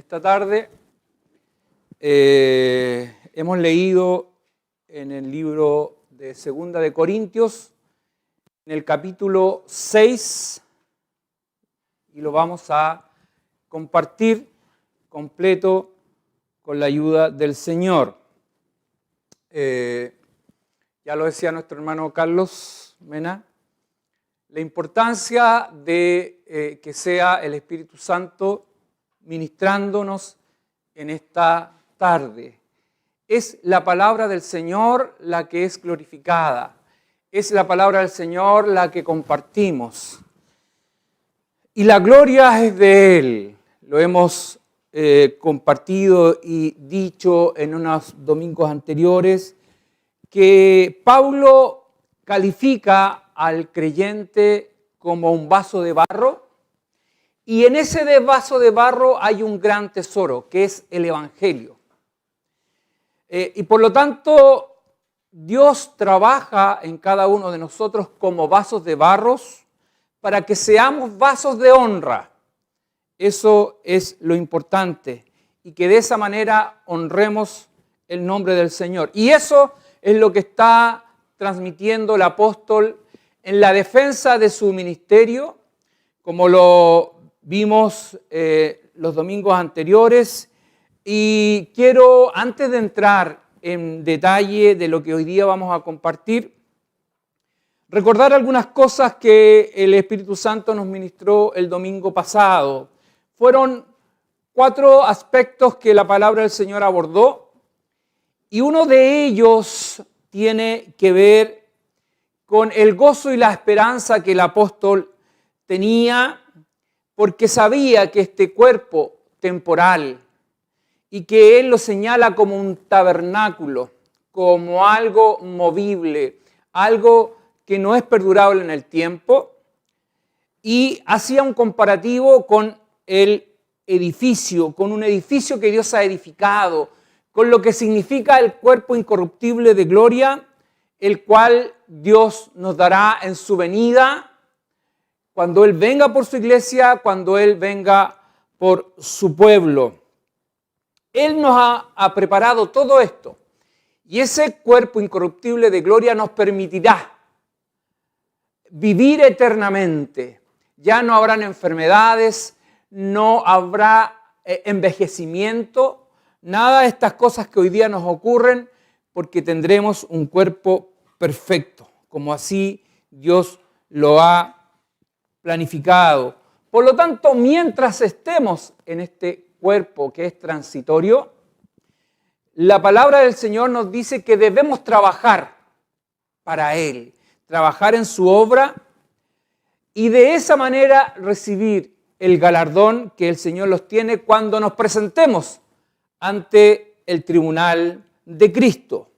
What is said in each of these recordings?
esta tarde hemos leído en el libro de Segunda de Corintios, en el capítulo 6, y lo vamos a compartir completo con la ayuda del Señor. Ya lo decía nuestro hermano Carlos Mena, la importancia de que sea el Espíritu Santo ministrándonos en esta tarde. Es la palabra del Señor la que es glorificada. Es la palabra del Señor la que compartimos. Y la gloria es de Él. Lo hemos compartido y dicho en unos domingos anteriores, que Pablo califica al creyente como un vaso de barro, y en ese vaso de barro hay un gran tesoro, que es el Evangelio. Y por lo tanto, Dios trabaja en cada uno de nosotros como vasos de barros para que seamos vasos de honra. Eso es lo importante, y que de esa manera honremos el nombre del Señor. Y eso es lo que está transmitiendo el apóstol en la defensa de su ministerio, como lo vimos los domingos anteriores. Y quiero, antes de entrar en detalle de lo que hoy día vamos a compartir, recordar algunas cosas que el Espíritu Santo nos ministró el domingo pasado. Fueron 4 aspectos que la palabra del Señor abordó, y uno de ellos tiene que ver con el gozo y la esperanza que el apóstol tenía, porque sabía que este cuerpo temporal, y que él lo señala como un tabernáculo, como algo movible, algo que no es perdurable en el tiempo, y hacía un comparativo con el edificio, con un edificio que Dios ha edificado, con lo que significa el cuerpo incorruptible de gloria, el cual Dios nos dará en su venida, cuando Él venga por su iglesia, cuando Él venga por su pueblo. Él nos ha preparado todo esto, y ese cuerpo incorruptible de gloria nos permitirá vivir eternamente. Ya no habrán enfermedades, no habrá envejecimiento, nada de estas cosas que hoy día nos ocurren, porque tendremos un cuerpo perfecto, como así Dios lo ha planificado. Por lo tanto, mientras estemos en este cuerpo que es transitorio, la palabra del Señor nos dice que debemos trabajar para Él, trabajar en su obra, y de esa manera recibir el galardón que el Señor los tiene cuando nos presentemos ante el tribunal de Cristo.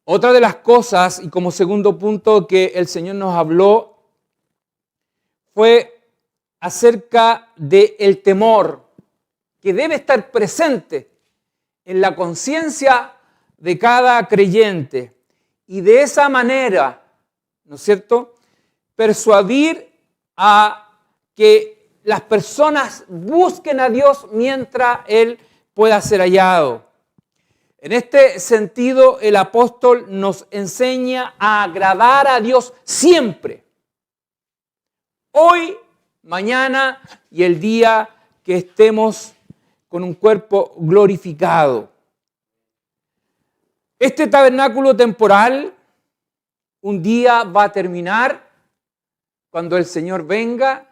Otra de las cosas, y como segundo punto que el Señor nos habló, fue acerca del temor que debe estar presente en la conciencia de cada creyente, y de esa manera, ¿no es cierto?, persuadir a que las personas busquen a Dios mientras Él pueda ser hallado. En este sentido, el apóstol nos enseña a agradar a Dios siempre. Hoy, mañana y el día que estemos con un cuerpo glorificado. Este tabernáculo temporal un día va a terminar cuando el Señor venga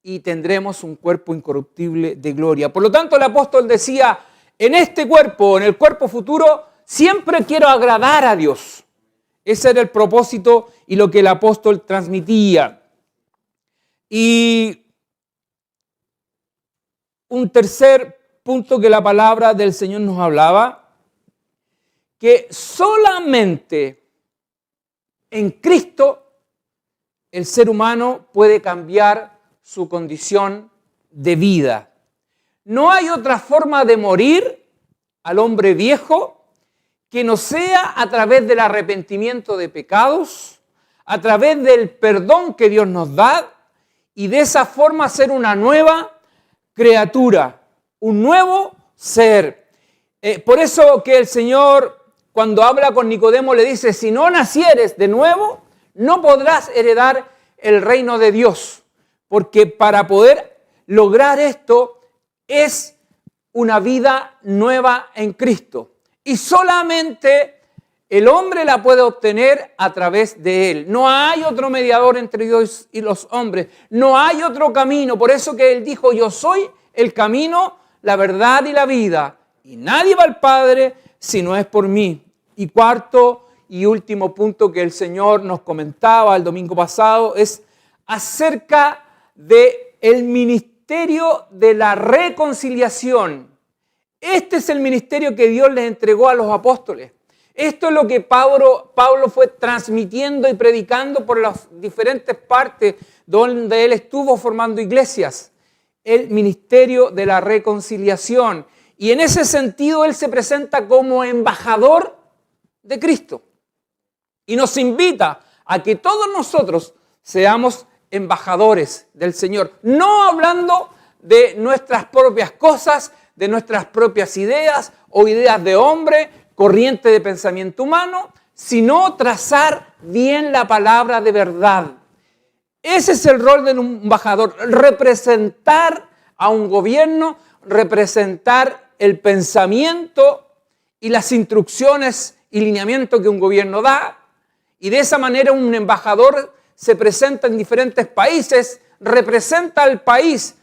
y tendremos un cuerpo incorruptible de gloria. Por lo tanto, el apóstol decía, en este cuerpo, en el cuerpo futuro, siempre quiero agradar a Dios. Ese era el propósito y lo que el apóstol transmitía. Y un tercer punto que la palabra del Señor nos hablaba, que solamente en Cristo el ser humano puede cambiar su condición de vida. No hay otra forma de morir al hombre viejo que no sea a través del arrepentimiento de pecados, a través del perdón que Dios nos da, y de esa forma ser una nueva criatura. un nuevo ser. Por eso que el Señor, cuando habla con Nicodemo, le dice, si no nacieres de nuevo, no podrás heredar el reino de Dios. Porque para poder lograr esto es una vida nueva en Cristo. Y solamente el hombre la puede obtener a través de Él. No hay otro mediador entre Dios y los hombres. No hay otro camino. Por eso que Él dijo, yo soy el camino, la verdad y la vida. Y nadie va al Padre si no es por mí. Y cuarto y último punto que el Señor nos comentaba el domingo pasado es acerca del ministerio de la reconciliación. Este es el ministerio que Dios les entregó a los apóstoles. Esto es lo que Pablo fue transmitiendo y predicando por las diferentes partes donde él estuvo formando iglesias. El ministerio de la reconciliación. Y en ese sentido él se presenta como embajador de Cristo. Y nos invita a que todos nosotros seamos embajadores del Señor. No hablando de nuestras propias cosas, de nuestras propias ideas o ideas de hombre, corriente de pensamiento humano, sino trazar bien la palabra de verdad. Ese es el rol de un embajador, representar a un gobierno, representar el pensamiento y las instrucciones y lineamientos que un gobierno da. Y de esa manera un embajador se presenta en diferentes países, representa al país,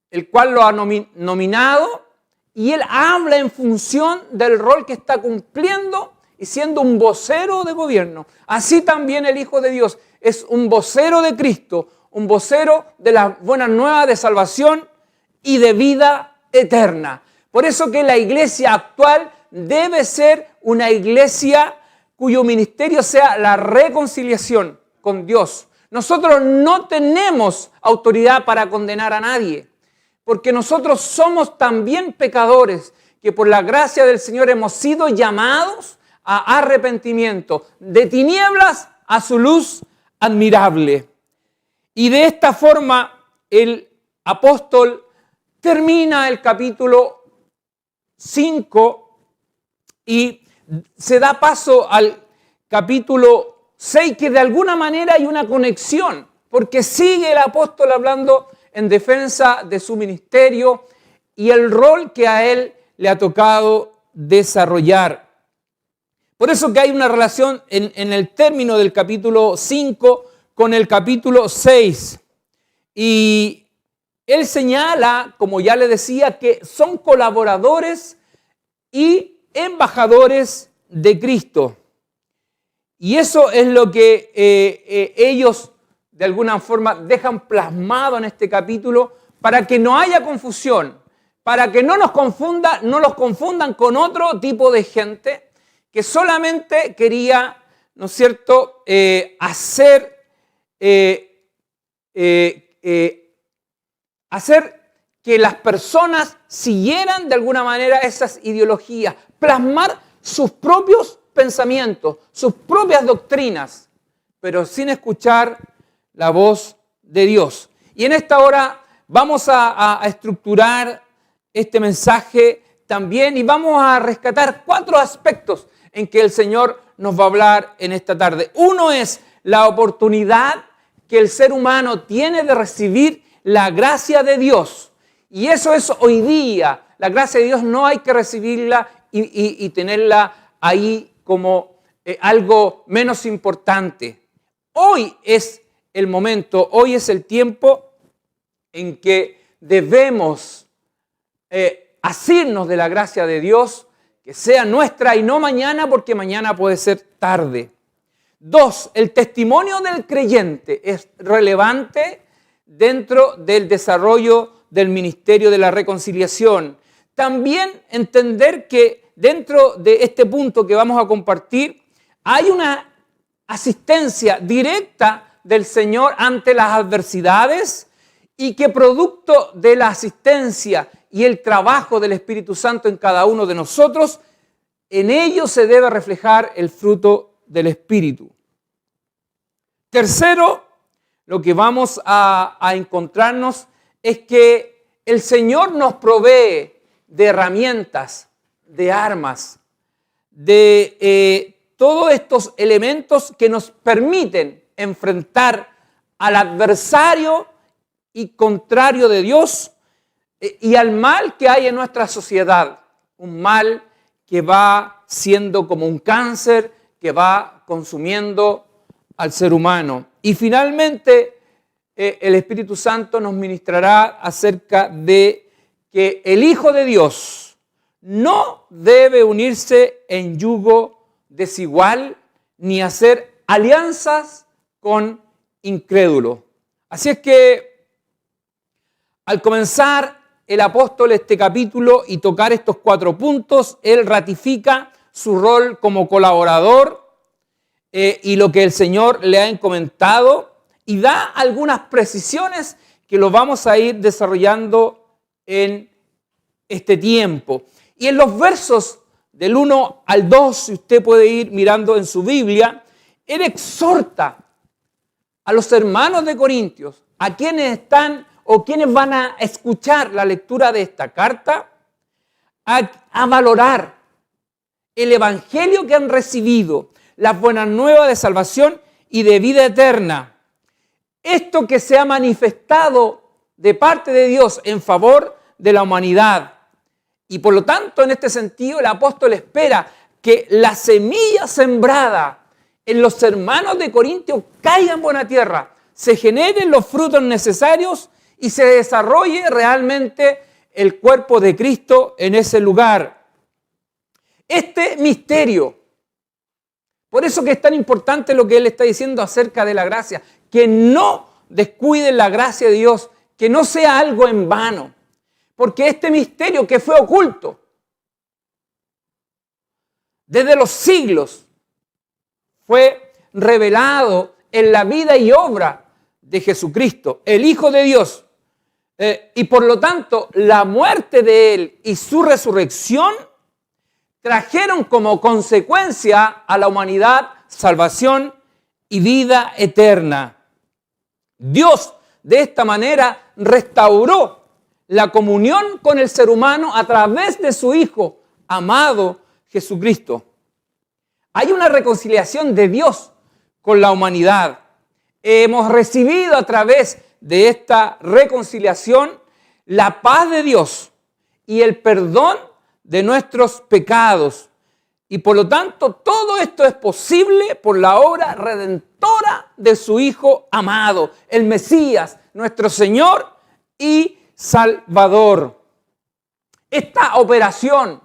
el cual lo ha nominado, y él habla en función del rol que está cumpliendo y siendo un vocero de gobierno. Así también el Hijo de Dios es un vocero de Cristo, un vocero de las buenas nuevas de salvación y de vida eterna. Por eso que la iglesia actual debe ser una iglesia cuyo ministerio sea la reconciliación con Dios. Nosotros no tenemos autoridad para condenar a nadie, porque nosotros somos también pecadores, que por la gracia del Señor hemos sido llamados a arrepentimiento, de tinieblas a su luz admirable. Y de esta forma el apóstol termina el capítulo 5 y se da paso al capítulo 6, que de alguna manera hay una conexión, porque sigue el apóstol hablando en defensa de su ministerio y el rol que a él le ha tocado desarrollar. Por eso que hay una relación en el término del capítulo 5 con el capítulo 6. Y él señala, como ya le decía, que son colaboradores y embajadores de Cristo. Y eso es lo que ellos de alguna forma dejan plasmado en este capítulo para que no haya confusión, para que no los confundan con otro tipo de gente que solamente quería, ¿no es cierto?, hacer que las personas siguieran de alguna manera esas ideologías, plasmar sus propios pensamientos, sus propias doctrinas, pero sin escuchar la voz de Dios. Y en esta hora vamos a estructurar este mensaje también y vamos a rescatar 4 aspectos en que el Señor nos va a hablar en esta tarde. Uno es la oportunidad que el ser humano tiene de recibir la gracia de Dios. Y eso es hoy día. La gracia de Dios no hay que recibirla y tenerla ahí como algo menos importante. Hoy es el momento, hoy es el tiempo en que debemos asirnos de la gracia de Dios, que sea nuestra y no mañana, porque mañana puede ser tarde. 2, el testimonio del creyente es relevante dentro del desarrollo del ministerio de la reconciliación. También entender que dentro de este punto que vamos a compartir hay una asistencia directa del Señor ante las adversidades y que producto de la asistencia y el trabajo del Espíritu Santo en cada uno de nosotros, en ello se debe reflejar el fruto del Espíritu. Tercero, lo que vamos a encontrarnos es que el Señor nos provee de herramientas, de armas, de todos estos elementos que nos permiten enfrentar al adversario y contrario de Dios y al mal que hay en nuestra sociedad. Un mal que va siendo como un cáncer que va consumiendo al ser humano. Y finalmente, el Espíritu Santo nos ministrará acerca de que el Hijo de Dios no debe unirse en yugo desigual ni hacer alianzas con incrédulos. Así es que al comenzar el apóstol este capítulo y tocar estos 4 puntos, él ratifica su rol como colaborador y lo que el Señor le ha encomendado y da algunas precisiones que lo vamos a ir desarrollando en este tiempo. Y en los versos del 1 al 2, si usted puede ir mirando en su Biblia, él exhorta a los hermanos de Corintios, a quienes están o quienes van a escuchar la lectura de esta carta, a valorar el evangelio que han recibido, las buenas nuevas de salvación y de vida eterna. Esto que se ha manifestado de parte de Dios en favor de la humanidad. Y por lo tanto, en este sentido, el apóstol espera que la semilla sembrada en los hermanos de Corintios caiga en buena tierra, se generen los frutos necesarios y se desarrolle realmente el cuerpo de Cristo en ese lugar. Este misterio, por eso que es tan importante lo que él está diciendo acerca de la gracia, que no descuiden la gracia de Dios, que no sea algo en vano, porque este misterio que fue oculto desde los siglos fue revelado en la vida y obra de Jesucristo, el Hijo de Dios. Y por lo tanto, la muerte de Él y su resurrección trajeron como consecuencia a la humanidad salvación y vida eterna. Dios de esta manera restauró la comunión con el ser humano a través de su Hijo amado Jesucristo. Hay una reconciliación de Dios con la humanidad. Hemos recibido a través de esta reconciliación la paz de Dios y el perdón de nuestros pecados. Y por lo tanto, todo esto es posible por la obra redentora de su Hijo amado, el Mesías, nuestro Señor y Salvador. Esta operación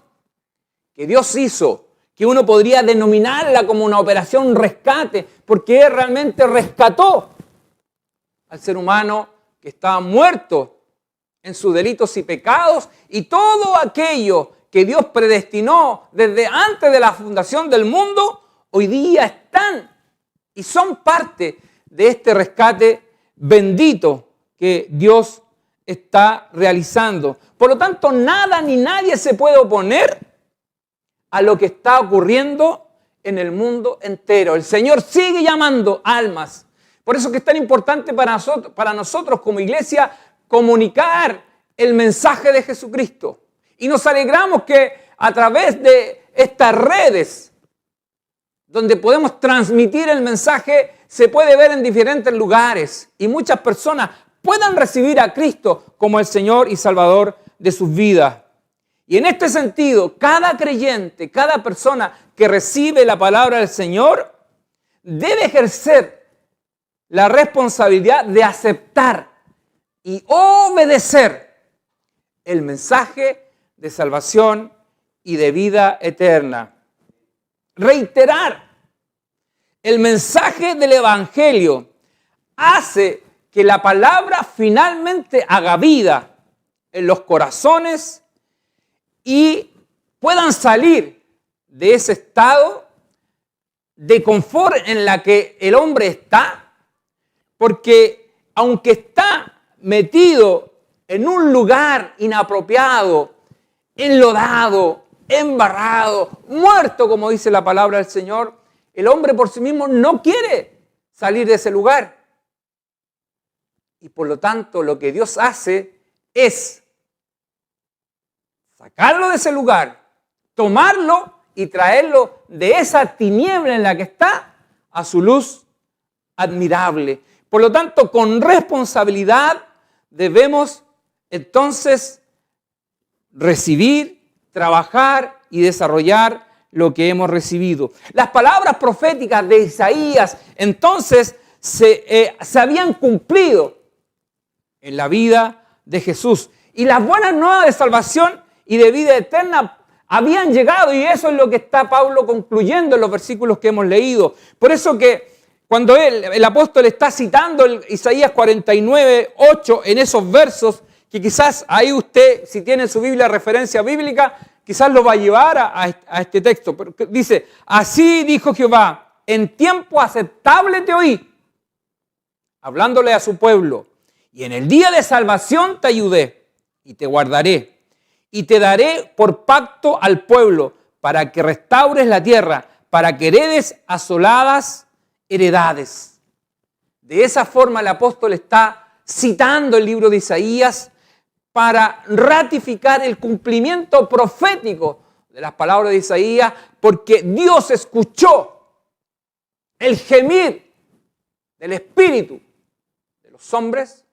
que Dios hizo, que uno podría denominarla como una operación rescate, porque Él realmente rescató al ser humano que estaba muerto en sus delitos y pecados, y todo aquello que Dios predestinó desde antes de la fundación del mundo, hoy día están y son parte de este rescate bendito que Dios está realizando. Por lo tanto, nada ni nadie se puede oponer a lo que está ocurriendo en el mundo entero. El Señor sigue llamando almas. Por eso que es tan importante para nosotros como iglesia comunicar el mensaje de Jesucristo. Y nos alegramos que a través de estas redes, donde podemos transmitir el mensaje, se puede ver en diferentes lugares y muchas personas puedan recibir a Cristo como el Señor y Salvador de sus vidas. Y en este sentido, cada creyente, cada persona que recibe la palabra del Señor, debe ejercer la responsabilidad de aceptar y obedecer el mensaje de salvación y de vida eterna. Reiterar el mensaje del Evangelio hace que la palabra finalmente haga vida en los corazones y puedan salir de ese estado de confort en la que el hombre está, porque aunque está metido en un lugar inapropiado, enlodado, embarrado, muerto, como dice la palabra del Señor, el hombre por sí mismo no quiere salir de ese lugar. Y por lo tanto, lo que Dios hace es sacarlo de ese lugar, tomarlo y traerlo de esa tiniebla en la que está a su luz admirable. Por lo tanto, con responsabilidad debemos entonces recibir, trabajar y desarrollar lo que hemos recibido. Las palabras proféticas de Isaías entonces se habían cumplido en la vida de Jesús. Y las buenas nuevas de salvación y de vida eterna habían llegado, y eso es lo que está Pablo concluyendo en los versículos que hemos leído. Por eso que cuando el apóstol está citando Isaías 49, 8 en esos versos, que quizás ahí usted, si tiene en su Biblia referencia bíblica, quizás lo va a llevar a este texto. Pero dice, así dijo Jehová, en tiempo aceptable te oí, hablándole a su pueblo, y en el día de salvación te ayudé, y te guardaré, y te daré por pacto al pueblo, para que restaures la tierra, para que heredes asoladas heredades. De esa forma el apóstol está citando el libro de Isaías para ratificar el cumplimiento profético de las palabras de Isaías, porque Dios escuchó el gemir del espíritu de los hombres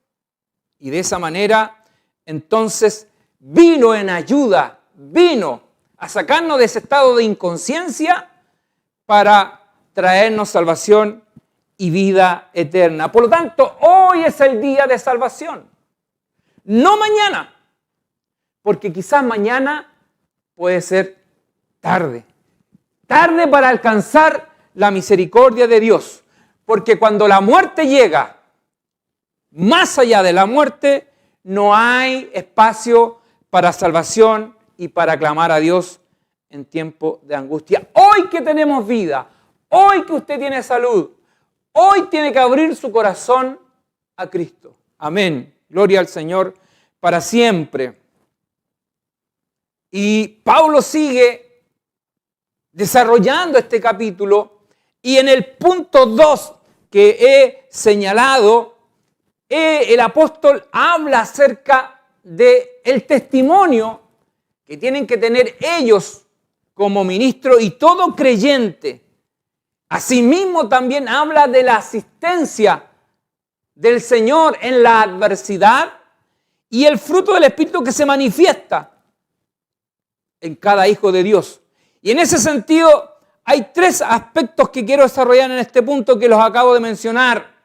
y de esa manera entonces vino en ayuda, vino a sacarnos de ese estado de inconsciencia para traernos salvación y vida eterna. Por lo tanto, hoy es el día de salvación. No mañana, porque quizás mañana puede ser tarde. Tarde para alcanzar la misericordia de Dios. Porque cuando la muerte llega, más allá de la muerte, no hay espacio para salvación y para clamar a Dios en tiempo de angustia. Hoy que tenemos vida, hoy que usted tiene salud, hoy tiene que abrir su corazón a Cristo. Amén. Gloria al Señor para siempre. Y Pablo sigue desarrollando este capítulo y en el punto 2 que he señalado, el apóstol habla acerca del testimonio que tienen que tener ellos como ministro y todo creyente. Asimismo también habla de la asistencia del Señor en la adversidad y el fruto del Espíritu que se manifiesta en cada hijo de Dios. Y en ese sentido hay 3 aspectos que quiero desarrollar en este punto que los acabo de mencionar.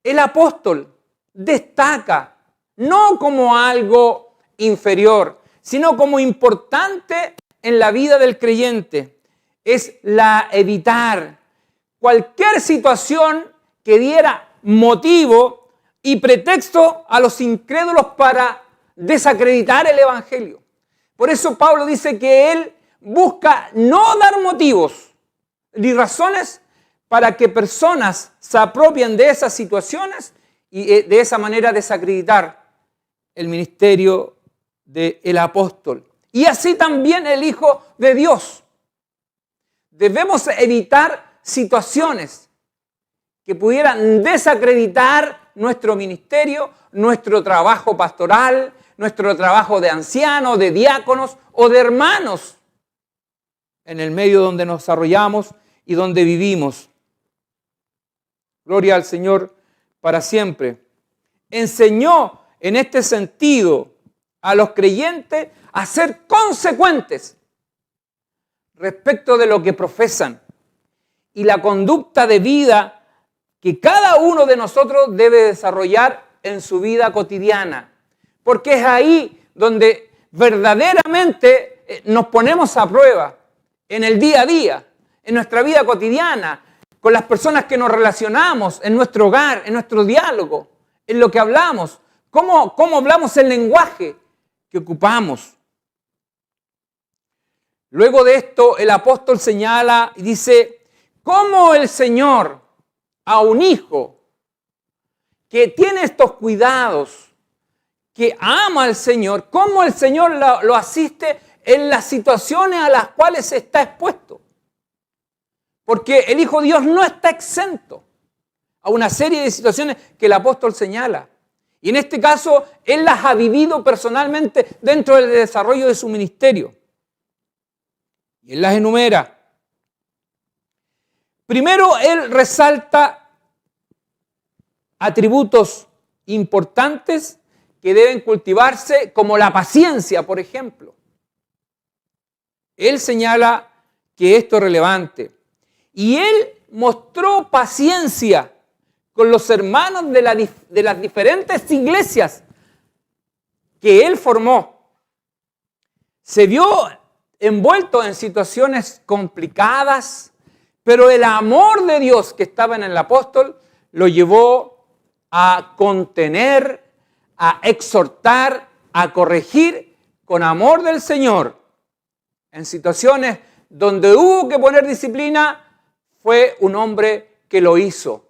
El apóstol destaca no como algo inferior, sino como importante en la vida del creyente. Es la evitar cualquier situación que diera motivo y pretexto a los incrédulos para desacreditar el Evangelio. Por eso Pablo dice que él busca no dar motivos ni razones para que personas se apropien de esas situaciones y de esa manera desacreditar el ministerio del apóstol. Y así también el Hijo de Dios. Debemos evitar situaciones que pudieran desacreditar nuestro ministerio, nuestro trabajo pastoral, nuestro trabajo de ancianos, de diáconos o de hermanos en el medio donde nos desarrollamos y donde vivimos. Gloria al Señor para siempre. Enseñó en este sentido a los creyentes a ser consecuentes respecto de lo que profesan y la conducta de vida que cada uno de nosotros debe desarrollar en su vida cotidiana. Porque es ahí donde verdaderamente nos ponemos a prueba, en el día a día, en nuestra vida cotidiana, con las personas que nos relacionamos, en nuestro hogar, en nuestro diálogo, en lo que hablamos, cómo hablamos el lenguaje que ocupamos. Luego de esto, el apóstol señala y dice, ¿cómo el Señor a un hijo que tiene estos cuidados, que ama al Señor, cómo el Señor lo asiste en las situaciones a las cuales está expuesto? Porque el Hijo de Dios no está exento a una serie de situaciones que el apóstol señala. Y en este caso, él las ha vivido personalmente dentro del desarrollo de su ministerio. Y él las enumera. Primero, él resalta atributos importantes que deben cultivarse, como la paciencia, por ejemplo. Él señala que esto es relevante. Y él mostró paciencia con los hermanos de las diferentes iglesias que él formó. Se vio envuelto en situaciones complicadas, pero el amor de Dios que estaba en el apóstol lo llevó a contener, a exhortar, a corregir con amor del Señor. En situaciones donde hubo que poner disciplina, fue un hombre que lo hizo,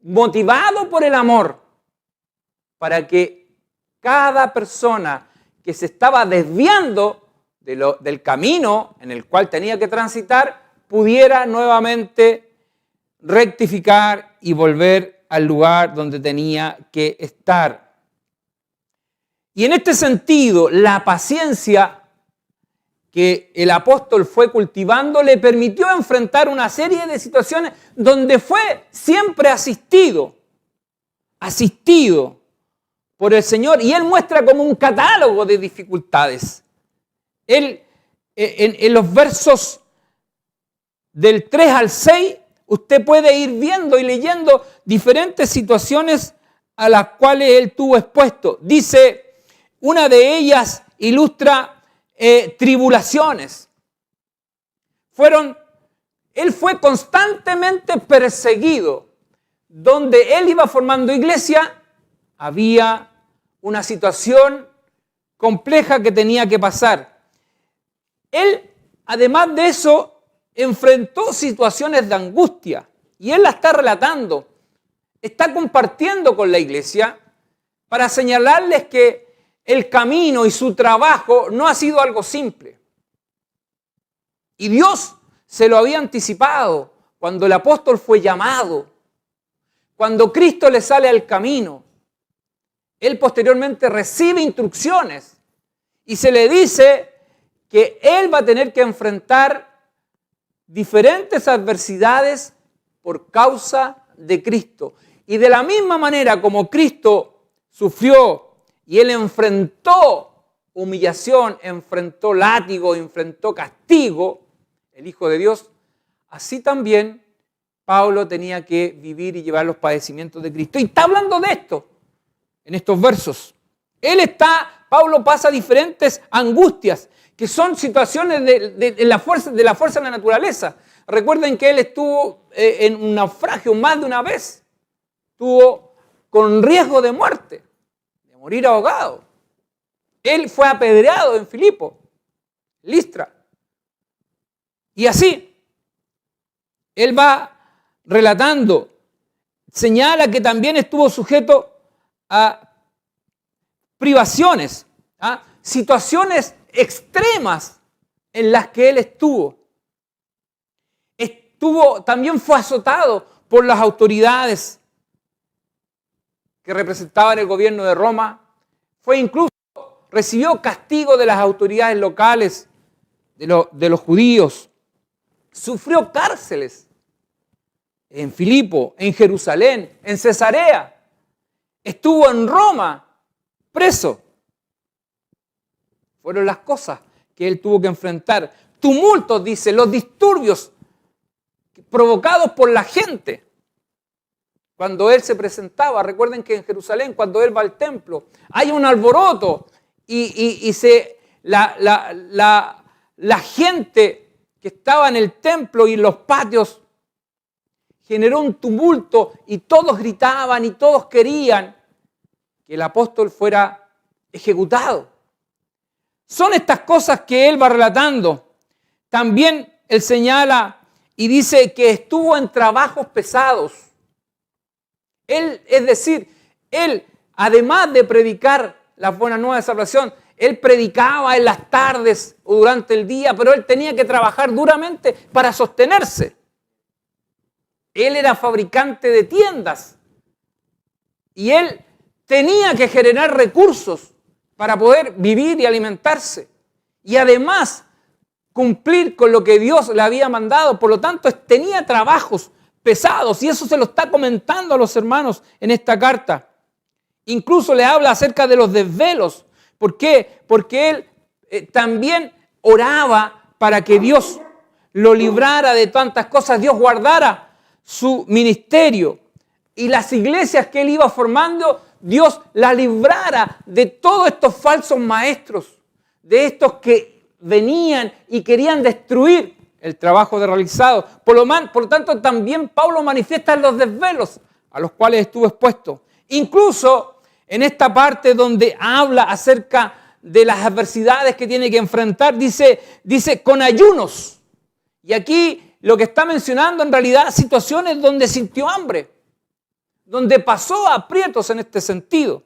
motivado por el amor, para que cada persona que se estaba desviando del camino en el cual tenía que transitar, pudiera nuevamente rectificar y volver al lugar donde tenía que estar. Y en este sentido, la paciencia que el apóstol fue cultivando le permitió enfrentar una serie de situaciones donde fue siempre asistido por el Señor. Y él muestra como un catálogo de dificultades. Él, en los versos del 3 al 6, usted puede ir viendo y leyendo diferentes situaciones a las cuales él tuvo expuesto. Dice, una de ellas ilustra tribulaciones. Él fue constantemente perseguido. Donde él iba formando iglesia, había una situación compleja que tenía que pasar. Él, además de eso, enfrentó situaciones de angustia. Y él la está relatando. Está compartiendo con la iglesia para señalarles que el camino y su trabajo no ha sido algo simple. Y Dios se lo había anticipado cuando el apóstol fue llamado. Cuando Cristo le sale al camino, él posteriormente recibe instrucciones y se le dice que él va a tener que enfrentar diferentes adversidades por causa de Cristo. Y de la misma manera como Cristo sufrió y él enfrentó humillación, enfrentó látigo, enfrentó castigo, el Hijo de Dios, así también Pablo tenía que vivir y llevar los padecimientos de Cristo. Y está hablando de esto en estos versos. Pablo pasa diferentes angustias, que son situaciones de la fuerza de la naturaleza. Recuerden que él estuvo en un naufragio más de una vez. Estuvo con riesgo de muerte, de morir ahogado. Él fue apedreado en Filipo, Listra. Y así, él va relatando, señala que también estuvo sujeto a privaciones, situaciones extremas en las que él estuvo. También fue azotado por las autoridades que representaban el gobierno de Roma. Recibió castigo de las autoridades locales, de los judíos. Sufrió cárceles en Filipo, en Jerusalén, en Cesarea. Estuvo en Roma, preso. Fueron las cosas que él tuvo que enfrentar. Tumultos, dice, los disturbios provocados por la gente. Cuando él se presentaba, recuerden que en Jerusalén, cuando él va al templo, hay un alboroto y la gente que estaba en el templo y en los patios generó un tumulto y todos gritaban y todos querían que el apóstol fuera ejecutado. Son estas cosas que él va relatando. También él señala y dice que estuvo en trabajos pesados. Él, además de predicar las buenas nuevas de salvación, él predicaba en las tardes o durante el día, pero él tenía que trabajar duramente para sostenerse. Él era fabricante de tiendas. Y él tenía que generar recursos para poder vivir y alimentarse. Y además cumplir con lo que Dios le había mandado. Por lo tanto, tenía trabajos pesados y eso se lo está comentando a los hermanos en esta carta. Incluso le habla acerca de los desvelos. ¿Por qué? Porque él también oraba para que Dios lo librara de tantas cosas, Dios guardara su ministerio y las iglesias que él iba formando, Dios la librara de todos estos falsos maestros, de estos que venían y querían destruir el trabajo realizado. Por lo tanto, también Pablo manifiesta los desvelos a los cuales estuvo expuesto. Incluso en esta parte donde habla acerca de las adversidades que tiene que enfrentar, dice con ayunos. Y aquí lo que está mencionando en realidad situaciones donde sintió hambre, donde pasó aprietos en este sentido.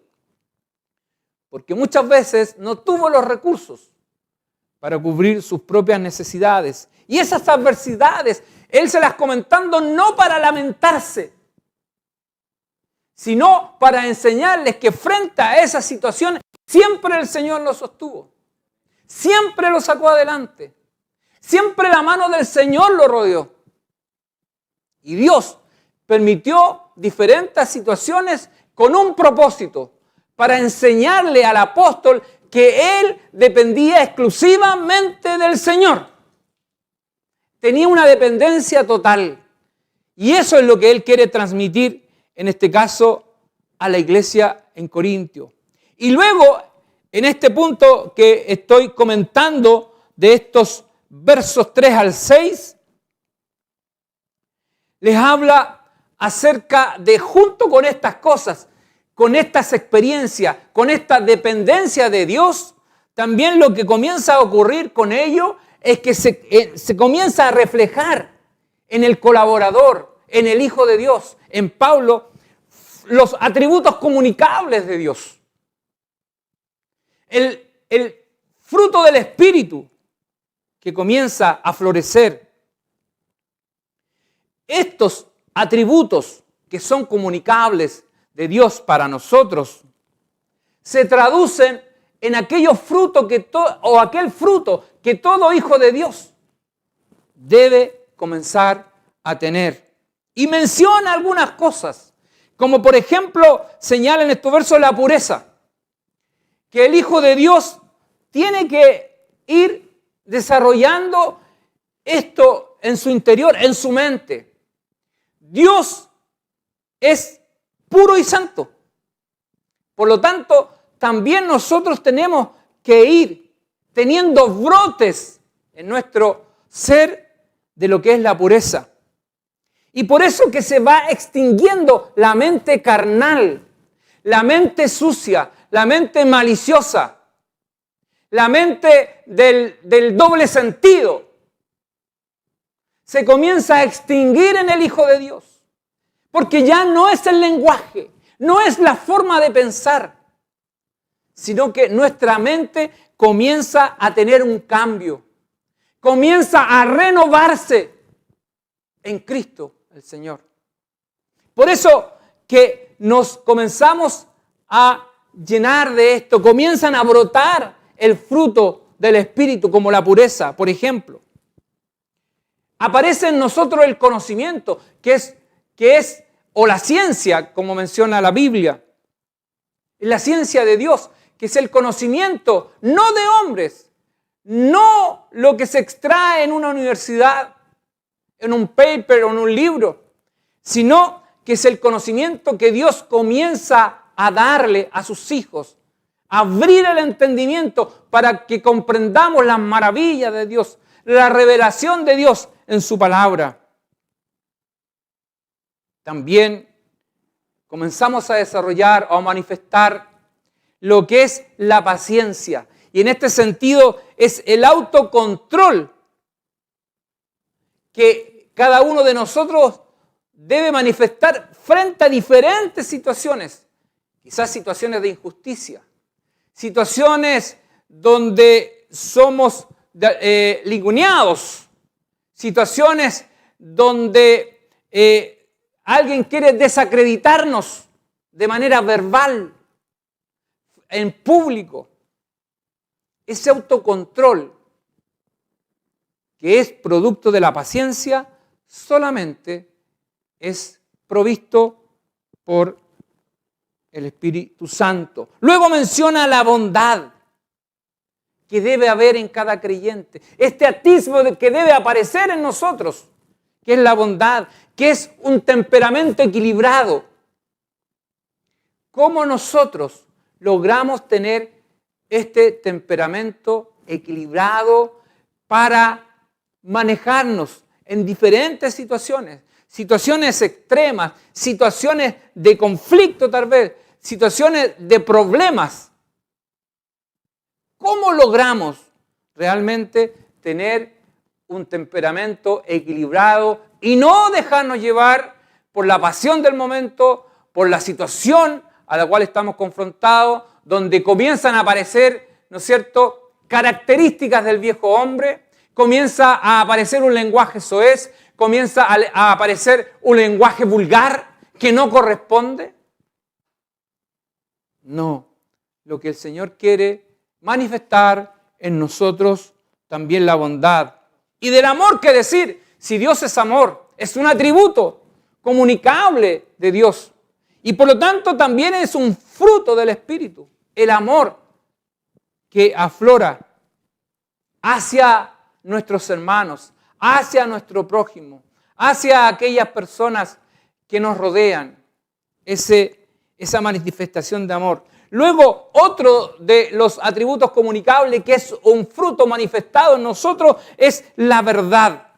Porque muchas veces no tuvo los recursos para cubrir sus propias necesidades. Y esas adversidades, él se las comentando no para lamentarse, sino para enseñarles que frente a esas situaciones siempre el Señor lo sostuvo, siempre lo sacó adelante, siempre la mano del Señor lo rodeó. Y Dios permitió diferentes situaciones con un propósito, para enseñarle al apóstol que él dependía exclusivamente del Señor. Tenía una dependencia total. Y eso es lo que él quiere transmitir, en este caso, a la iglesia en Corintio. Y luego, en este punto que estoy comentando, de estos versos 3 al 6, les habla acerca de, junto con estas cosas, con estas experiencias, con esta dependencia de Dios, también lo que comienza a ocurrir con ello es que se comienza a reflejar en el colaborador, en el Hijo de Dios, en Pablo, los atributos comunicables de Dios. El fruto del Espíritu que comienza a florecer. Estos atributos que son comunicables de Dios para nosotros se traducen en aquellos frutos aquel fruto que todo hijo de Dios debe comenzar a tener. Y menciona algunas cosas, como por ejemplo señala en estos versos la pureza, que el Hijo de Dios tiene que ir desarrollando esto en su interior, en su mente. Dios es puro y santo. Por lo tanto, también nosotros tenemos que ir teniendo brotes en nuestro ser de lo que es la pureza. Y por eso que se va extinguiendo la mente carnal, la mente sucia, la mente maliciosa, la mente del doble sentido. Se comienza a extinguir en el Hijo de Dios. Porque ya no es el lenguaje, no es la forma de pensar, sino que nuestra mente comienza a tener un cambio, comienza a renovarse en Cristo el Señor. Por eso que nos comenzamos a llenar de esto, comienzan a brotar el fruto del Espíritu como la pureza, por ejemplo. Aparece en nosotros el conocimiento, que es o la ciencia, como menciona la Biblia, la ciencia de Dios, que es el conocimiento, no de hombres, no lo que se extrae en una universidad, en un paper o en un libro, sino que es el conocimiento que Dios comienza a darle a sus hijos, abrir el entendimiento para que comprendamos las maravillas de Dios, la revelación de Dios en su palabra. También comenzamos a desarrollar o a manifestar lo que es la paciencia. Y en este sentido es el autocontrol que cada uno de nosotros debe manifestar frente a diferentes situaciones. Quizás situaciones de injusticia, situaciones donde somos linguneados, situaciones donde alguien quiere desacreditarnos de manera verbal, en público. Ese autocontrol que es producto de la paciencia solamente es provisto por el Espíritu Santo. Luego menciona la bondad que debe haber en cada creyente. Este atisbo que debe aparecer en nosotros, que es la bondad, que es un temperamento equilibrado. ¿Cómo nosotros logramos tener este temperamento equilibrado para manejarnos en diferentes situaciones? Situaciones extremas, situaciones de conflicto tal vez, situaciones de problemas. ¿Cómo logramos realmente tener un temperamento equilibrado y no dejarnos llevar por la pasión del momento, por la situación a la cual estamos confrontados, donde comienzan a aparecer, ¿no es cierto?, características del viejo hombre, comienza a aparecer un lenguaje soez, comienza a aparecer un lenguaje vulgar que no corresponde? No, lo que el Señor quiere manifestar en nosotros también la bondad. Y del amor, ¿qué decir? Si Dios es amor, es un atributo comunicable de Dios. Y por lo tanto también es un fruto del Espíritu, el amor que aflora hacia nuestros hermanos, hacia nuestro prójimo, hacia aquellas personas que nos rodean, esa manifestación de amor. Luego, otro de los atributos comunicables que es un fruto manifestado en nosotros es la verdad.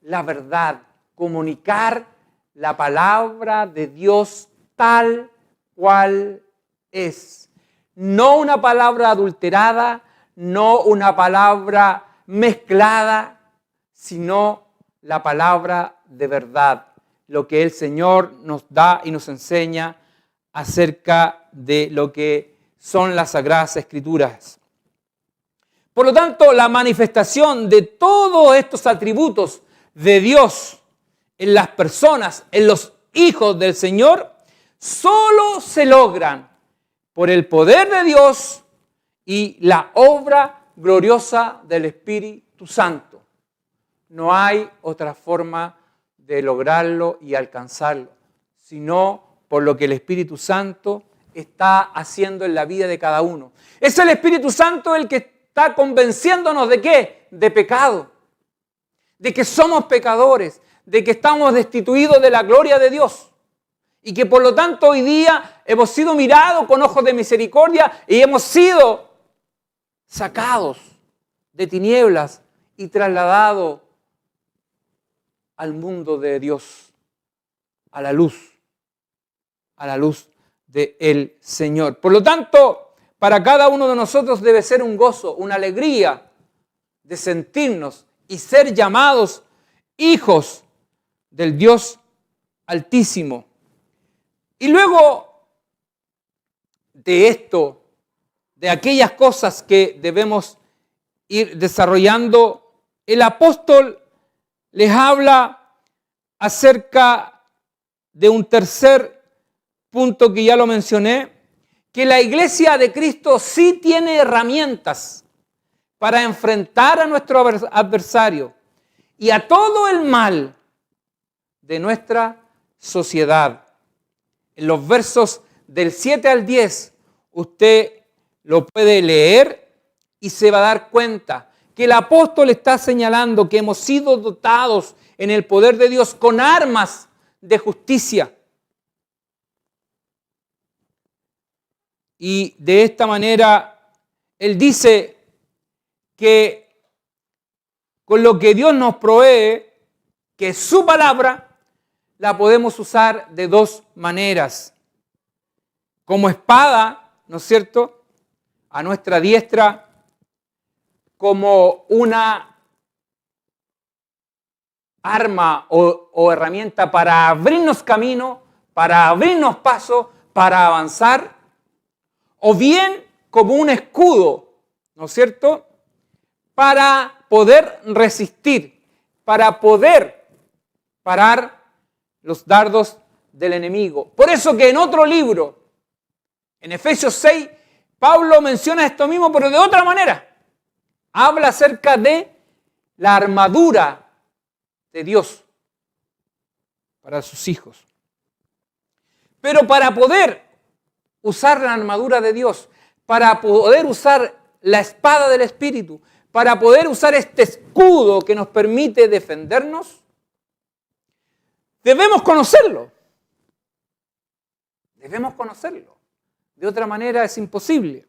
La verdad, comunicar la palabra de Dios tal cual es. No una palabra adulterada, no una palabra mezclada, sino la palabra de verdad. Lo que el Señor nos da y nos enseña acerca de lo que son las Sagradas Escrituras. Por lo tanto, la manifestación de todos estos atributos de Dios en las personas, en los hijos del Señor, solo se logran por el poder de Dios y la obra gloriosa del Espíritu Santo. No hay otra forma de lograrlo y alcanzarlo, sino por lo que el Espíritu Santo está haciendo en la vida de cada uno. Es el Espíritu Santo el que está convenciéndonos ¿de qué? De pecado, de que somos pecadores, de que estamos destituidos de la gloria de Dios y que por lo tanto hoy día hemos sido mirados con ojos de misericordia y hemos sido sacados de tinieblas y trasladados al mundo de Dios, a la luz del Señor. Por lo tanto, para cada uno de nosotros debe ser un gozo, una alegría de sentirnos y ser llamados hijos del Dios Altísimo. Y luego de esto, de aquellas cosas que debemos ir desarrollando, el apóstol les habla acerca de un tercer punto que ya lo mencioné, que la iglesia de Cristo sí tiene herramientas para enfrentar a nuestro adversario y a todo el mal de nuestra sociedad. En los versos del 7 al 10, usted lo puede leer y se va a dar cuenta que el apóstol está señalando que hemos sido dotados en el poder de Dios con armas de justicia. Y de esta manera, él dice que con lo que Dios nos provee, que es su palabra, la podemos usar de dos maneras. Como espada, ¿no es cierto?, a nuestra diestra, como una arma o herramienta para abrirnos camino, para abrirnos paso, para avanzar, o bien como un escudo, ¿no es cierto?, para poder resistir, para poder parar los dardos del enemigo. Por eso que en otro libro, en Efesios 6, Pablo menciona esto mismo, pero de otra manera. Habla acerca de la armadura de Dios para sus hijos. Pero para poder usar la armadura de Dios, para poder usar la espada del Espíritu, para poder usar este escudo que nos permite defendernos, debemos conocerlo. Debemos conocerlo. De otra manera es imposible.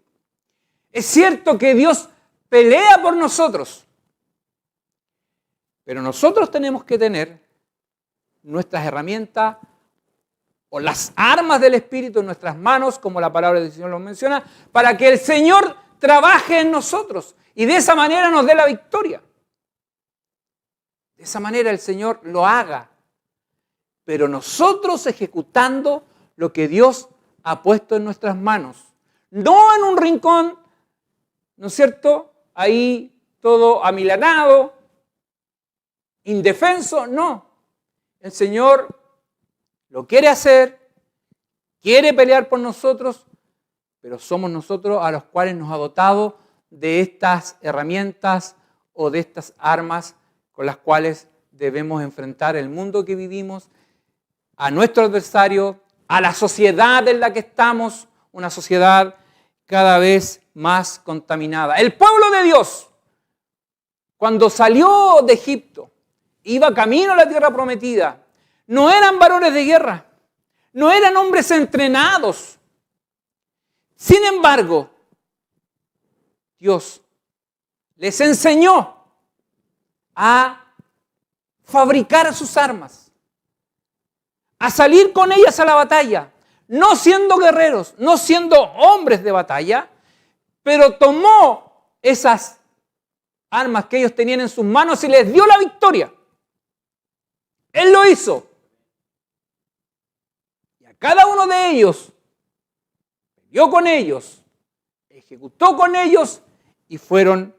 Es cierto que Dios pelea por nosotros, pero nosotros tenemos que tener nuestras herramientas o las armas del Espíritu en nuestras manos, como la palabra del Señor lo menciona, para que el Señor trabaje en nosotros y de esa manera nos dé la victoria. De esa manera el Señor lo haga, pero nosotros ejecutando lo que Dios ha puesto en nuestras manos. No en un rincón, ¿no es cierto? Ahí todo amilanado, indefenso, no. El Señor lo quiere hacer, quiere pelear por nosotros, pero somos nosotros a los cuales nos ha dotado de estas herramientas o de estas armas con las cuales debemos enfrentar el mundo que vivimos, a nuestro adversario, a la sociedad en la que estamos, una sociedad cada vez más contaminada. El pueblo de Dios, cuando salió de Egipto, iba camino a la tierra prometida, no eran varones de guerra, no eran hombres entrenados. Sin embargo, Dios les enseñó a fabricar sus armas, a salir con ellas a la batalla, no siendo guerreros, no siendo hombres de batalla, pero tomó esas armas que ellos tenían en sus manos y les dio la victoria. Él lo hizo. Y a cada uno de ellos, peleó con ellos, ejecutó con ellos y fueron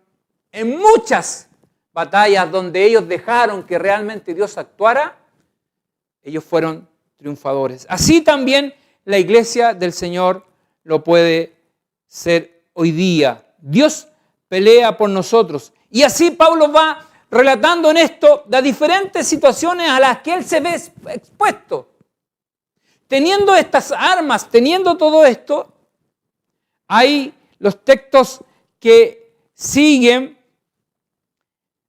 en muchas batallas donde ellos dejaron que realmente Dios actuara, ellos fueron triunfadores. Así también la iglesia del Señor lo puede ser hoy día. Dios pelea por nosotros. Y así Pablo va relatando en esto las diferentes situaciones a las que él se ve expuesto. Teniendo estas armas, teniendo todo esto, hay los textos que siguen,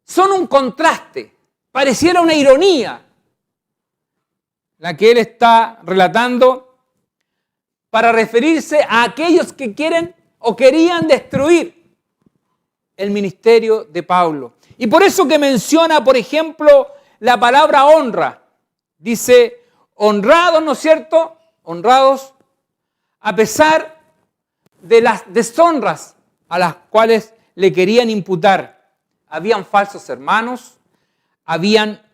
son un contraste, pareciera una ironía la que él está relatando para referirse a aquellos que quieren o querían destruir el ministerio de Pablo. Y por eso que menciona, por ejemplo, la palabra honra. Dice, honrados, ¿no es cierto? Honrados a pesar de las deshonras a las cuales le querían imputar. Habían falsos hermanos, habían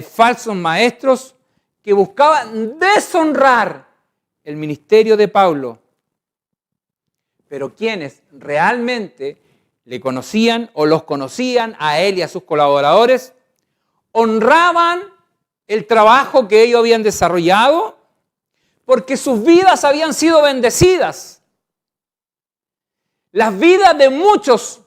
falsos maestros que buscaban deshonrar el ministerio de Pablo. Pero quienes realmente le conocían o los conocían a él y a sus colaboradores, honraban el trabajo que ellos habían desarrollado porque sus vidas habían sido bendecidas. Las vidas de muchos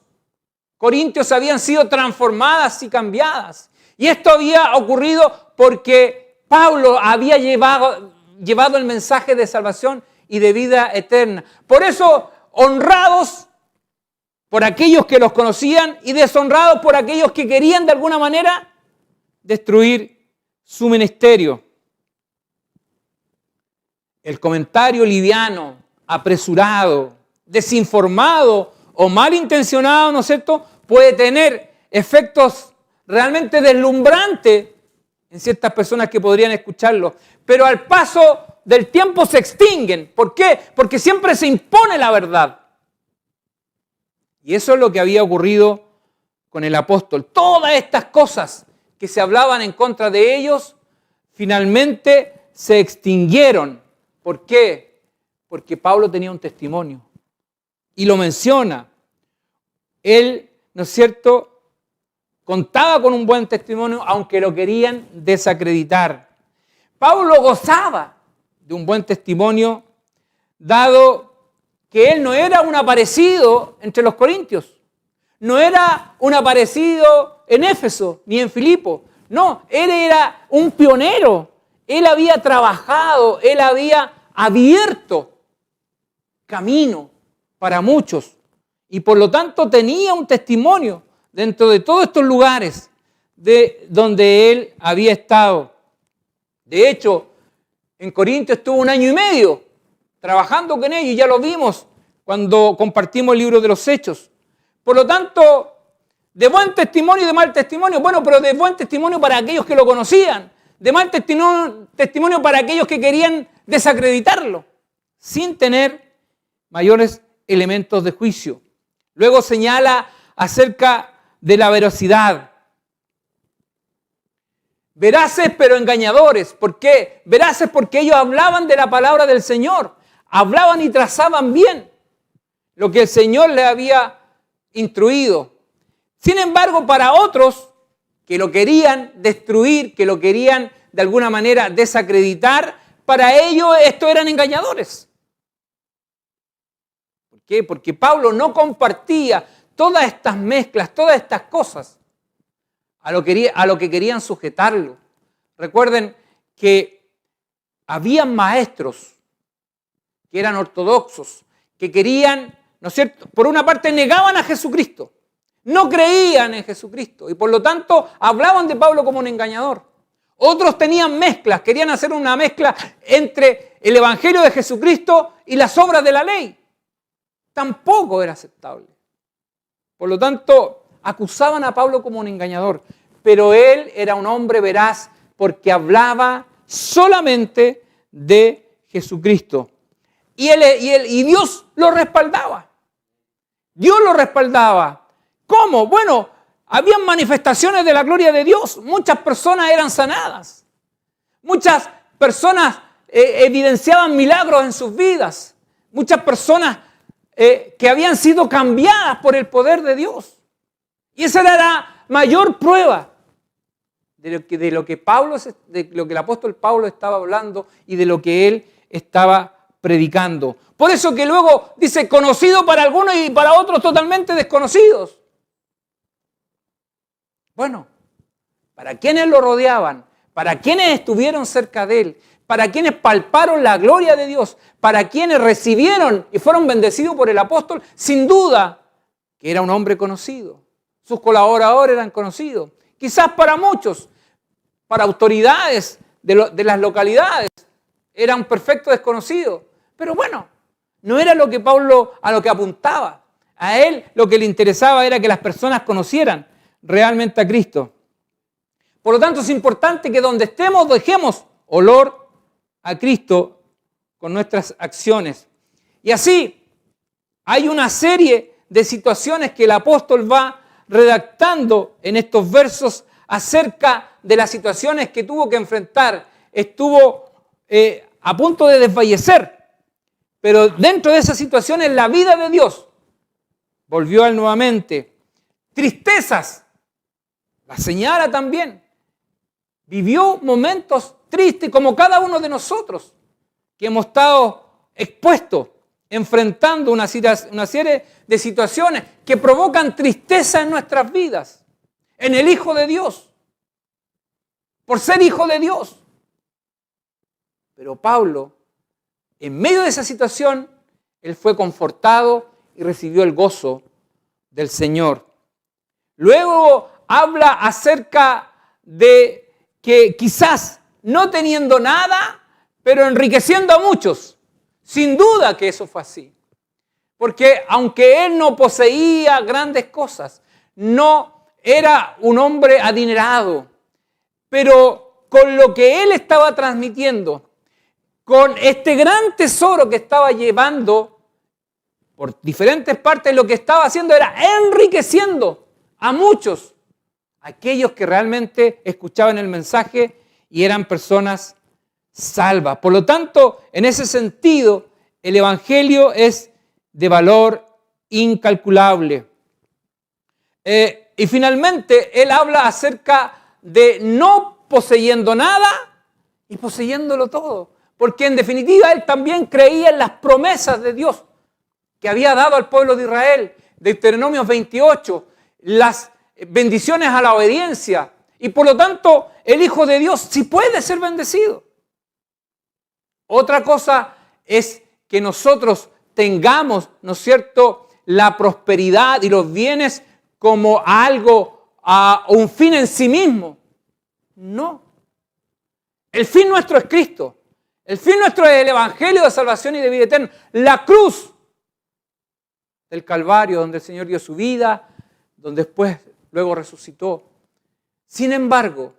corintios habían sido transformadas y cambiadas. Y esto había ocurrido porque Pablo había llevado el mensaje de salvación y de vida eterna. Por eso, honrados por aquellos que los conocían y deshonrados por aquellos que querían de alguna manera destruir su ministerio. El comentario liviano, apresurado, desinformado o malintencionado, ¿no es cierto?, puede tener efectos realmente deslumbrantes en ciertas personas que podrían escucharlo, pero al paso del tiempo se extinguen. ¿Por qué? Porque siempre se impone la verdad. Y eso es lo que había ocurrido con el apóstol. Todas estas cosas que se hablaban en contra de ellos, finalmente se extinguieron. ¿Por qué? Porque Pablo tenía un testimonio. Y lo menciona. Él, ¿no es cierto?, contaba con un buen testimonio, aunque lo querían desacreditar. Pablo gozaba de un buen testimonio, dado que él no era un aparecido entre los corintios, no era un aparecido en Éfeso ni en Filipo, no, él era un pionero, él había trabajado, él había abierto camino para muchos y por lo tanto tenía un testimonio dentro de todos estos lugares de donde él había estado. De hecho, en Corinto estuvo 1 año y medio trabajando con ellos, y ya lo vimos cuando compartimos el libro de los Hechos. Por lo tanto, de buen testimonio y de mal testimonio, bueno, pero de buen testimonio para aquellos que lo conocían, de mal testimonio para aquellos que querían desacreditarlo, sin tener mayores elementos de juicio. Luego señala acerca de la veracidad. Veraces pero engañadores. ¿Por qué? Veraces porque ellos hablaban de la palabra del Señor, hablaban y trazaban bien lo que el Señor les había instruido. Sin embargo, para otros que lo querían destruir, que lo querían de alguna manera desacreditar, para ellos estos eran engañadores. ¿Por qué? Porque Pablo no compartía todas estas mezclas, todas estas cosas a lo que querían sujetarlo. Recuerden que habían maestros que eran ortodoxos, que querían, ¿no es cierto?, por una parte negaban a Jesucristo, no creían en Jesucristo y por lo tanto hablaban de Pablo como un engañador. Otros tenían mezclas, querían hacer una mezcla entre el Evangelio de Jesucristo y las obras de la ley. Tampoco era aceptable. Por lo tanto, acusaban a Pablo como un engañador, pero él era un hombre veraz porque hablaba solamente de Jesucristo. Y Dios lo respaldaba. Dios lo respaldaba. ¿Cómo? Bueno, habían manifestaciones de la gloria de Dios. Muchas personas eran sanadas. Muchas personas evidenciaban milagros en sus vidas. Muchas personas que habían sido cambiadas por el poder de Dios. Y esa era la mayor prueba de lo que el apóstol Pablo estaba hablando y de lo que él estaba predicando. Por eso que luego dice conocido para algunos y para otros totalmente desconocidos. Bueno, para quienes lo rodeaban, para quienes estuvieron cerca de él, para quienes palparon la gloria de Dios, para quienes recibieron y fueron bendecidos por el apóstol, sin duda que era un hombre conocido. Sus colaboradores eran conocidos. Quizás para muchos, para autoridades de las localidades, era un perfecto desconocido. Pero bueno, no era lo que Pablo a lo que apuntaba. A él lo que le interesaba era que las personas conocieran realmente a Cristo. Por lo tanto, es importante que donde estemos dejemos olor a Cristo con nuestras acciones. Y así hay una serie de situaciones que el apóstol va redactando en estos versos acerca de las situaciones que tuvo que enfrentar. Estuvo a punto de desfallecer, pero dentro de esas situaciones la vida de Dios volvió a él nuevamente. Tristezas, la señala también. Vivió momentos tristes como cada uno de nosotros que hemos estado expuestos, enfrentando una serie de situaciones que provocan tristeza en nuestras vidas, en el Hijo de Dios, por ser Hijo de Dios. Pero Pablo, en medio de esa situación, él fue confortado y recibió el gozo del Señor. Luego habla acerca de que quizás no teniendo nada, pero enriqueciendo a muchos. Sin duda que eso fue así. Porque aunque él no poseía grandes cosas, no era un hombre adinerado, pero con lo que él estaba transmitiendo, con este gran tesoro que estaba llevando por diferentes partes, lo que estaba haciendo era enriqueciendo a muchos, aquellos que realmente escuchaban el mensaje y eran personas salvas. Por lo tanto, en ese sentido, el Evangelio es de valor incalculable. Y finalmente, él habla acerca de no poseyendo nada y poseyéndolo todo. Porque en definitiva él también creía en las promesas de Dios que había dado al pueblo de Israel. Deuteronomio 28, las bendiciones a la obediencia. Y por lo tanto, el Hijo de Dios sí puede ser bendecido. Otra cosa es que nosotros tengamos, ¿no es cierto?, la prosperidad y los bienes como algo, a un fin en sí mismo. No. El fin nuestro es Cristo. El fin nuestro es el Evangelio de salvación y de vida eterna. La cruz del Calvario, donde el Señor dio su vida, donde después, luego resucitó. Sin embargo,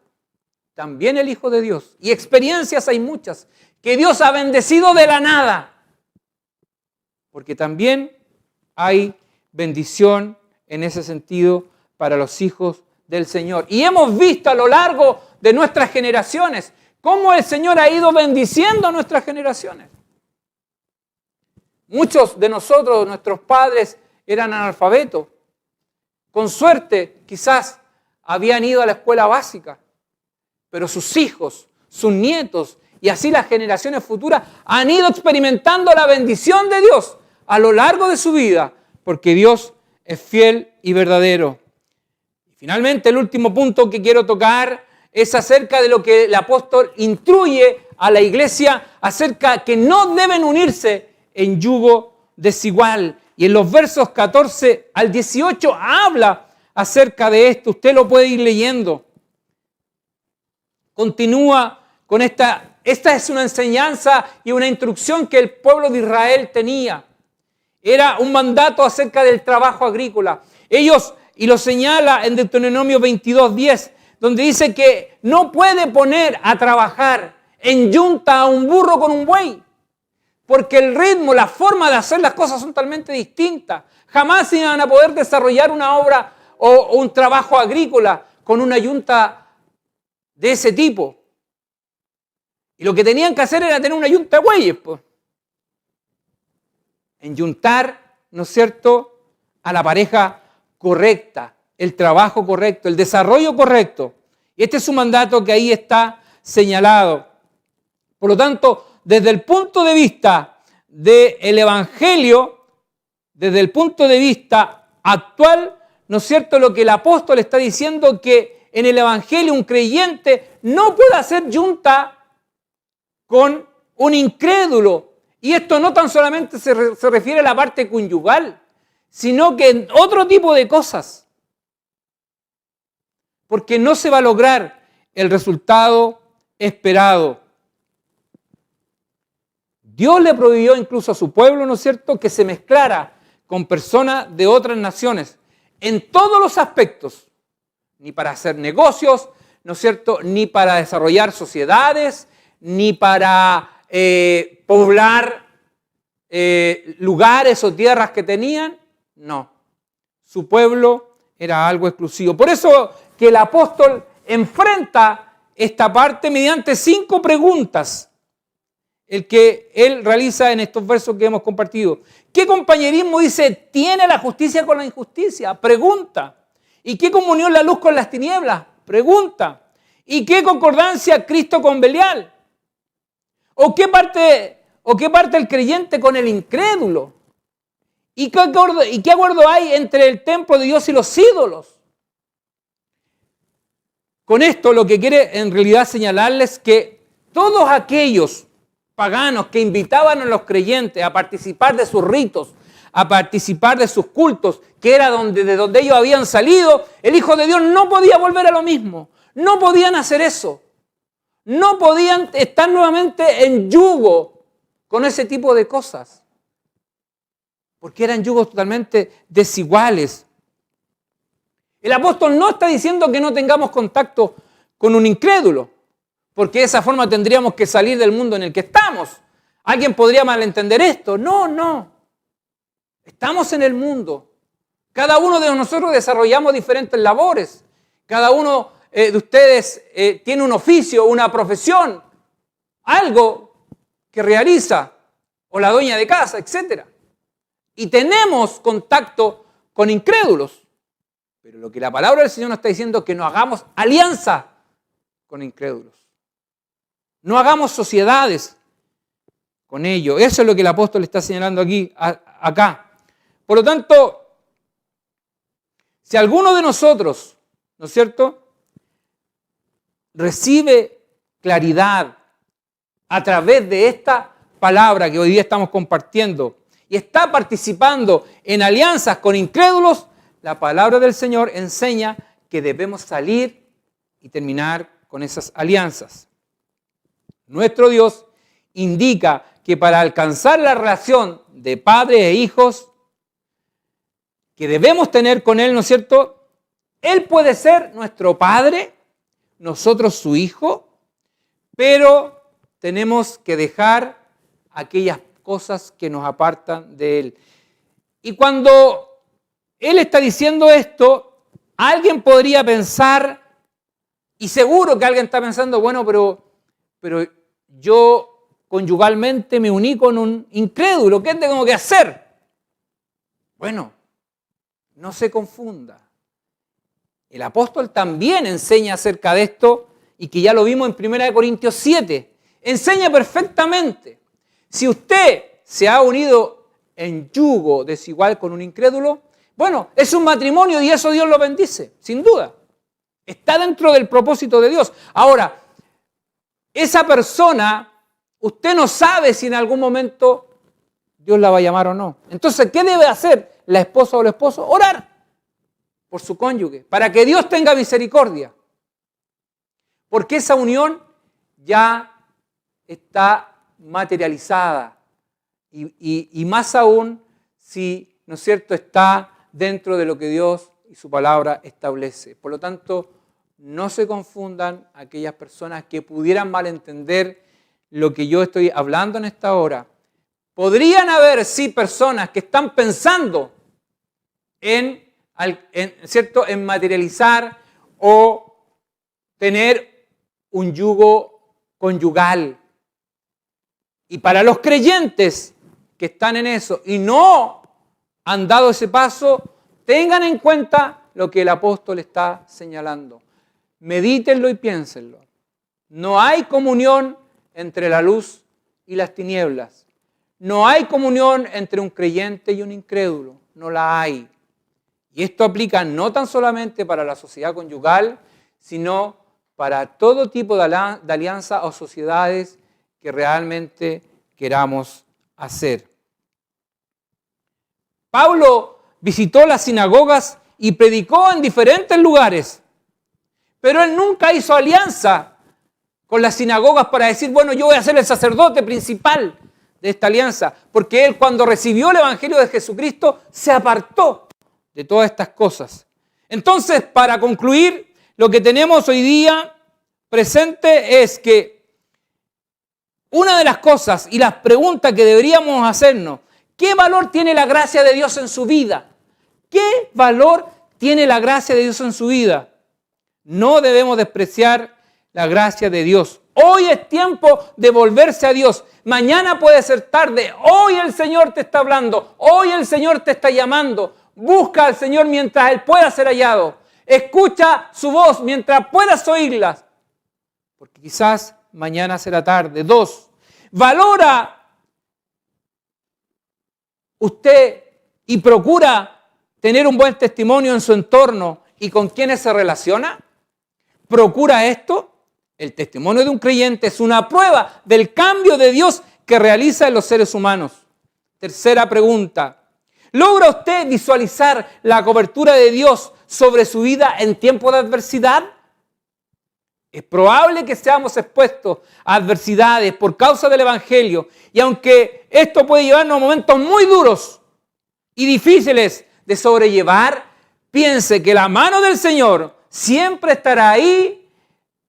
también el Hijo de Dios, y experiencias hay muchas, que Dios ha bendecido de la nada. Porque también hay bendición en ese sentido para los hijos del Señor. Y hemos visto a lo largo de nuestras generaciones cómo el Señor ha ido bendiciendo a nuestras generaciones. Muchos de nosotros, nuestros padres, eran analfabetos. Con suerte, quizás habían ido a la escuela básica, pero sus hijos, sus nietos y así las generaciones futuras han ido experimentando la bendición de Dios a lo largo de su vida, porque Dios es fiel y verdadero. Y finalmente, el último punto que quiero tocar es acerca de lo que el apóstol instruye a la iglesia acerca de que no deben unirse en yugo desigual. Y en los versos 14 al 18 habla acerca de esto. Usted lo puede ir leyendo. Continúa con esta. Esta es una enseñanza y una instrucción que el pueblo de Israel tenía. Era un mandato acerca del trabajo agrícola. Ellos, y lo señala en Deuteronomio 22:10, donde dice que no puede poner a trabajar en yunta a un burro con un buey, porque el ritmo, la forma de hacer las cosas son totalmente distintas. Jamás iban a poder desarrollar una obra o un trabajo agrícola con una yunta de ese tipo. Y lo que tenían que hacer era tener una yunta de bueyes, pues. Enyuntar, ¿no es cierto?, a la pareja correcta, el trabajo correcto, el desarrollo correcto. Y este es un mandato que ahí está señalado. Por lo tanto, desde el punto de vista del Evangelio, desde el punto de vista actual, ¿no es cierto?, lo que el apóstol está diciendo, que en el Evangelio un creyente no puede hacer yunta con un incrédulo. Y esto no tan solamente se refiere a la parte conyugal, sino que en otro tipo de cosas. Porque no se va a lograr el resultado esperado. Dios le prohibió incluso a su pueblo, ¿no es cierto?, que se mezclara con personas de otras naciones en todos los aspectos. Ni para hacer negocios, ¿no es cierto?, ni para desarrollar sociedades, ni para poblar lugares o tierras que tenían. No, su pueblo era algo exclusivo. Por eso que el apóstol enfrenta esta parte mediante 5 preguntas, el que él realiza en estos versos que hemos compartido. ¿Qué compañerismo, dice, tiene la justicia con la injusticia? Pregunta. ¿Y qué comunión la luz con las tinieblas? Pregunta. ¿Y qué concordancia Cristo con Belial? ¿O qué parte el creyente con el incrédulo? ¿Y qué acuerdo hay entre el templo de Dios y los ídolos? Con esto lo que quiere en realidad señalarles que todos aquellos paganos que invitaban a los creyentes a participar de sus ritos, a participar de sus cultos, que era de donde ellos habían salido, el Hijo de Dios no podía volver a lo mismo. No podían hacer eso. No podían estar nuevamente en yugo con ese tipo de cosas, porque eran yugos totalmente desiguales. El apóstol no está diciendo que no tengamos contacto con un incrédulo, porque de esa forma tendríamos que salir del mundo en el que estamos. Alguien podría malentender esto. No. Estamos en el mundo. Cada uno de nosotros desarrollamos diferentes labores. Cada uno de ustedes tiene un oficio, una profesión, algo que realiza, o la dueña de casa, etc. Y tenemos contacto con incrédulos. Pero lo que la palabra del Señor nos está diciendo es que no hagamos alianza con incrédulos. No hagamos sociedades con ello. Eso es lo que el apóstol está señalando aquí, acá. Por lo tanto, si alguno de nosotros, ¿no es cierto?, recibe claridad a través de esta palabra que hoy día estamos compartiendo y está participando en alianzas con incrédulos, la palabra del Señor enseña que debemos salir y terminar con esas alianzas. Nuestro Dios indica que para alcanzar la relación de padres e hijos que debemos tener con Él, ¿no es cierto?, Él puede ser nuestro Padre, nosotros su Hijo, pero tenemos que dejar aquellas cosas que nos apartan de Él. Y cuando Él está diciendo esto, alguien podría pensar, y seguro que alguien está pensando, bueno, pero yo conyugalmente me uní con un incrédulo, ¿qué tengo que hacer? Bueno, no se confunda. El apóstol también enseña acerca de esto y que ya lo vimos en 1 Corintios 7. Enseña perfectamente. Si usted se ha unido en yugo desigual con un incrédulo, bueno, es un matrimonio y eso Dios lo bendice, sin duda. Está dentro del propósito de Dios. Ahora, esa persona, usted no sabe si en algún momento Dios la va a llamar o no. Entonces, ¿qué debe hacer la esposa o el esposo? Orar por su cónyuge, para que Dios tenga misericordia. Porque esa unión ya está materializada. Y más aún si, ¿no es cierto?, está dentro de lo que Dios y su palabra establece. Por lo tanto, no se confundan aquellas personas que pudieran malentender lo que yo estoy hablando en esta hora. Podrían haber, sí, personas que están pensando en materializar o tener un yugo conyugal. Y para los creyentes que están en eso y no han dado ese paso, tengan en cuenta lo que el apóstol está señalando. Medítenlo y piénsenlo. No hay comunión entre la luz y las tinieblas. No hay comunión entre un creyente y un incrédulo. No la hay. Y esto aplica no tan solamente para la sociedad conyugal, sino para todo tipo de alianza o sociedades que realmente queramos hacer. Pablo visitó las sinagogas y predicó en diferentes lugares, pero él nunca hizo alianza con las sinagogas para decir, bueno, yo voy a ser el sacerdote principal de esta alianza, porque él cuando recibió el Evangelio de Jesucristo se apartó de todas estas cosas. Entonces, para concluir, lo que tenemos hoy día presente es que una de las cosas y las preguntas que deberíamos hacernos, ¿qué valor tiene la gracia de Dios en su vida? ¿Qué valor tiene la gracia de Dios en su vida? No debemos despreciar la gracia de Dios. Hoy es tiempo de volverse a Dios. Mañana puede ser tarde. Hoy el Señor te está hablando. Hoy el Señor te está llamando. Busca al Señor mientras Él pueda ser hallado. Escucha su voz mientras puedas oírlas. Porque quizás mañana será tarde. 2. Valora usted y procura tener un buen testimonio en su entorno y con quienes se relaciona. ¿Procura esto? El testimonio de un creyente es una prueba del cambio de Dios que realiza en los seres humanos. Tercera pregunta. ¿Logra usted visualizar la cobertura de Dios sobre su vida en tiempo de adversidad? Es probable que seamos expuestos a adversidades por causa del Evangelio y aunque esto puede llevarnos a momentos muy duros y difíciles de sobrellevar, piense que la mano del Señor siempre estará ahí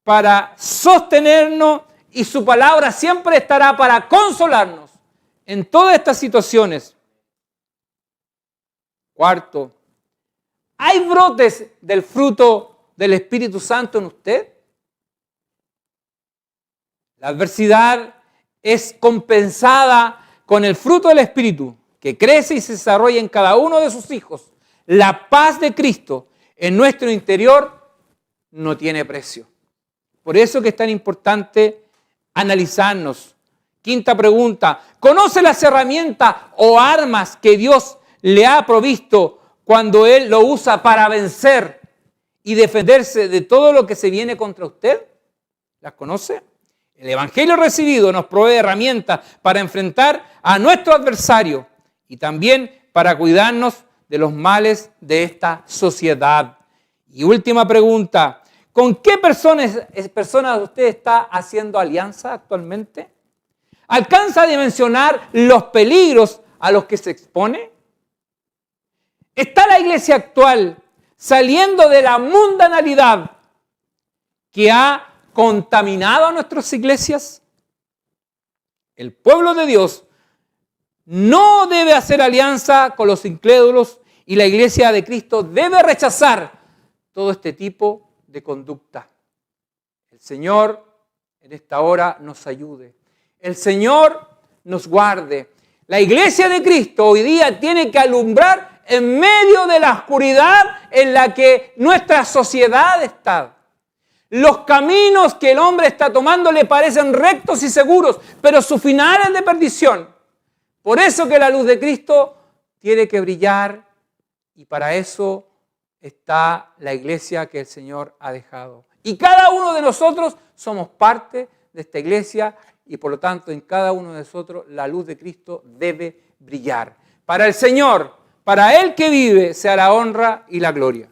para sostenernos y su palabra siempre estará para consolarnos en todas estas situaciones. 4. ¿Hay brotes del fruto del Espíritu Santo en usted? La adversidad es compensada con el fruto del Espíritu que crece y se desarrolla en cada uno de sus hijos. La paz de Cristo en nuestro interior no tiene precio. Por eso que es tan importante analizarnos. Quinta pregunta, ¿conoce las herramientas o armas que Dios le ha provisto cuando Él lo usa para vencer y defenderse de todo lo que se viene contra usted? ¿Las conoce? El Evangelio recibido nos provee herramientas para enfrentar a nuestro adversario y también para cuidarnos de los males de esta sociedad. Y última pregunta, ¿con qué personas usted está haciendo alianza actualmente? ¿Alcanza a dimensionar los peligros a los que se expone? ¿Está la iglesia actual saliendo de la mundanalidad que ha contaminado a nuestras iglesias? El pueblo de Dios no debe hacer alianza con los incrédulos y la iglesia de Cristo debe rechazar todo este tipo de conducta. El Señor en esta hora nos ayude. El Señor nos guarde. La iglesia de Cristo hoy día tiene que alumbrar en medio de la oscuridad en la que nuestra sociedad está. Los caminos que el hombre está tomando le parecen rectos y seguros, pero su final es de perdición. Por eso que la luz de Cristo tiene que brillar y para eso está la iglesia que el Señor ha dejado. Y cada uno de nosotros somos parte de esta iglesia y por lo tanto en cada uno de nosotros la luz de Cristo debe brillar. Para el Señor, para Él que vive, sea la honra y la gloria.